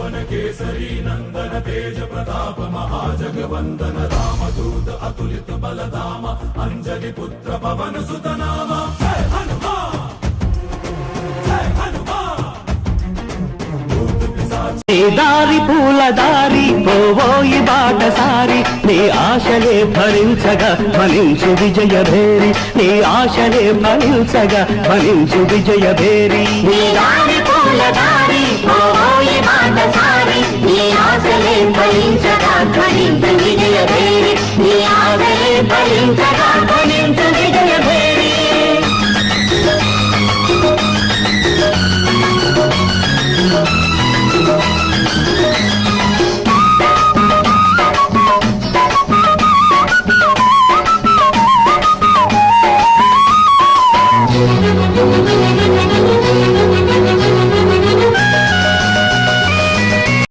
भुवन केसरी नंदन तेज प्रताप महाजगवंदन रामदूत अतुलित बलधाम अंजलि पुत्र पवन सुत नाम जय हनुमान जय हनुमान। దారి పూల దారి పోవోయి బాటసారి నీ ఆశలే ఫలించగా ఫలించు విజయ భేరి నీ ఆశలే ఫలించగా ఫలించు విజయ భేరి నీ దారి పూల దారి పోవోయి బాటసారి నీ ఆశలే ఫలించగా ఫలించు విజయ భేరి నీ ఆశలే ఫలించగా